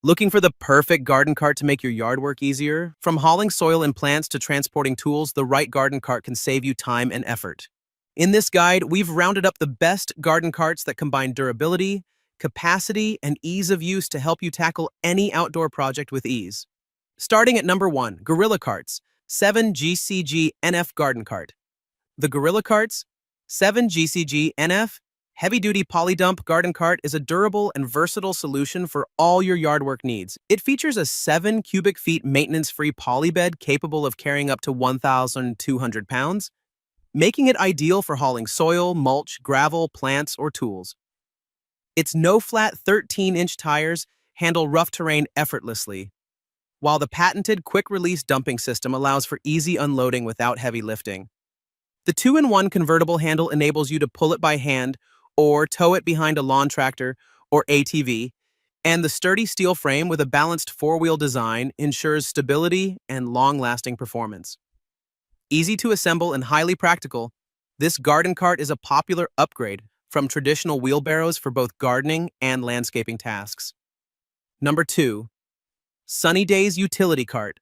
Looking for the perfect garden cart to make your yard work easier? From hauling soil and plants to transporting tools, the right garden cart can save you time and effort. In this guide, we've rounded up the best garden carts that combine durability, capacity, and ease of use to help you tackle any outdoor project with ease. Starting at number 1, Gorilla Carts, 7GCG NF Garden Cart. The Gorilla Carts 7GCG NF Heavy-duty poly-dump garden cart is a durable and versatile solution for all your yard work needs. It features a 7 cubic feet maintenance-free poly bed capable of carrying up to 1,200 pounds, making it ideal for hauling soil, mulch, gravel, plants, or tools. Its no-flat 13-inch tires handle rough terrain effortlessly, while the patented quick-release dumping system allows for easy unloading without heavy lifting. The 2-in-1 convertible handle enables you to pull it by hand or tow it behind a lawn tractor or ATV, and the sturdy steel frame with a balanced 4-wheel design ensures stability and long-lasting performance. Easy to assemble and highly practical, this garden cart is a popular upgrade from traditional wheelbarrows for both gardening and landscaping tasks. Number 2. Sunnydaze Utility Cart.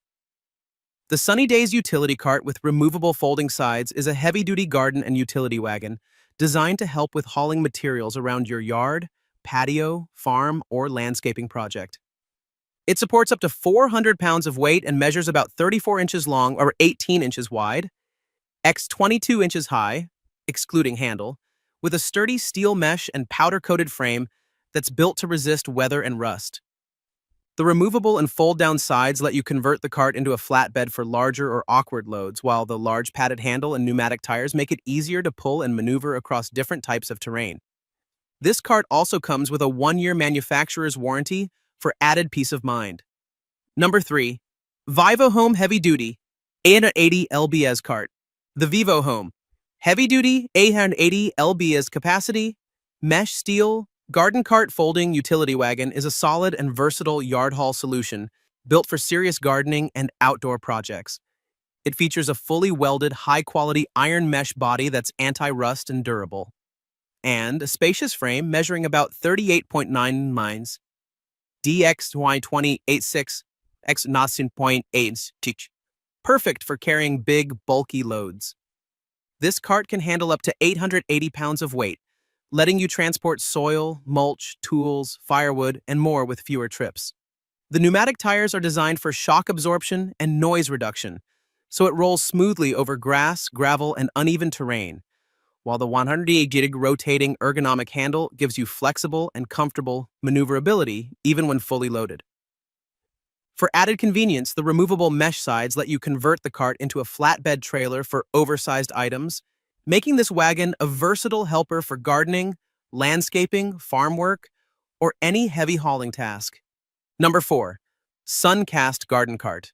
The Sunnydaze Utility Cart with removable folding sides is a heavy-duty garden and utility wagon designed to help with hauling materials around your yard, patio, farm, or landscaping project. It supports up to 400 pounds of weight and measures about 34 inches long or 18 inches wide, x 22 inches high, excluding handle, with a sturdy steel mesh and powder-coated frame that's built to resist weather and rust. The removable and fold-down sides let you convert the cart into a flatbed for larger or awkward loads, while the large padded handle and pneumatic tires make it easier to pull and maneuver across different types of terrain. This cart also comes with a 1-year manufacturer's warranty for added peace of mind. Number 3. VIVOHOME Heavy Duty 880 lbs Cart. The VIVOHOME Heavy Duty 880 lbs capacity, mesh steel, garden cart folding utility wagon is a solid and versatile yard haul solution built for serious gardening and outdoor projects. It features a fully welded, high-quality iron mesh body that's anti-rust and durable, and a spacious frame measuring about 38.9 mines, DXY2086 x 9.8, perfect for carrying big, bulky loads. This cart can handle up to 880 pounds of weight, letting you transport soil, mulch, tools, firewood, and more with fewer trips. The pneumatic tires are designed for shock absorption and noise reduction, so it rolls smoothly over grass, gravel, and uneven terrain, while the 180-degree rotating ergonomic handle gives you flexible and comfortable maneuverability even when fully loaded. For added convenience, the removable mesh sides let you convert the cart into a flatbed trailer for oversized items, making this wagon a versatile helper for gardening, landscaping, farm work, or any heavy hauling task. Number 4. Suncast Garden Cart.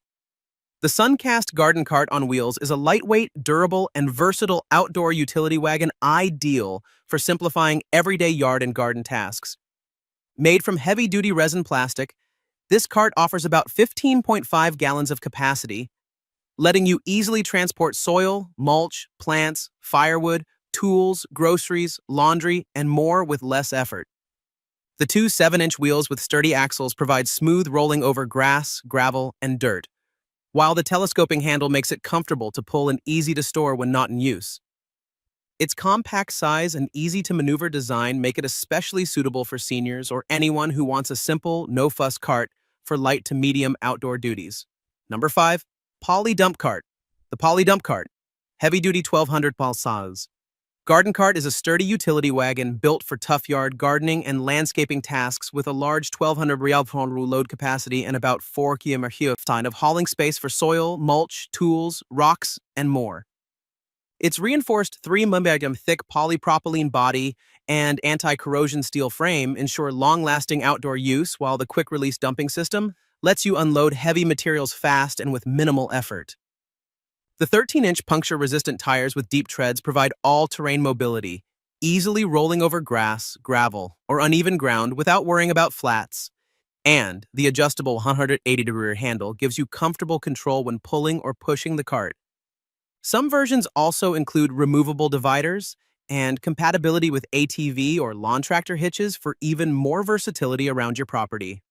The Suncast Garden Cart on wheels is a lightweight, durable, and versatile outdoor utility wagon ideal for simplifying everyday yard and garden tasks. Made from heavy-duty resin plastic, this cart offers about 15.5 gallons of capacity, letting you easily transport soil, mulch, plants, firewood, tools, groceries, laundry, and more with less effort. The two 7-inch wheels with sturdy axles provide smooth rolling over grass, gravel, and dirt, while the telescoping handle makes it comfortable to pull and easy to store when not in use. Its compact size and easy-to-maneuver design make it especially suitable for seniors or anyone who wants a simple, no-fuss cart for light to medium outdoor duties. Number 5. Poly Dump Cart. The Poly Dump Cart. Heavy-duty 1200 pulses. Garden cart is a sturdy utility wagon built for tough yard gardening and landscaping tasks with a large 1200 load capacity and about 4 km of hauling space for soil, mulch, tools, rocks, and more. Its reinforced 3mm thick polypropylene body and anti-corrosion steel frame ensure long-lasting outdoor use, while the quick-release dumping system lets you unload heavy materials fast and with minimal effort. The 13-inch puncture-resistant tires with deep treads provide all-terrain mobility, easily rolling over grass, gravel, or uneven ground without worrying about flats. And the adjustable 180-degree handle gives you comfortable control when pulling or pushing the cart. Some versions also include removable dividers and compatibility with ATV or lawn tractor hitches for even more versatility around your property.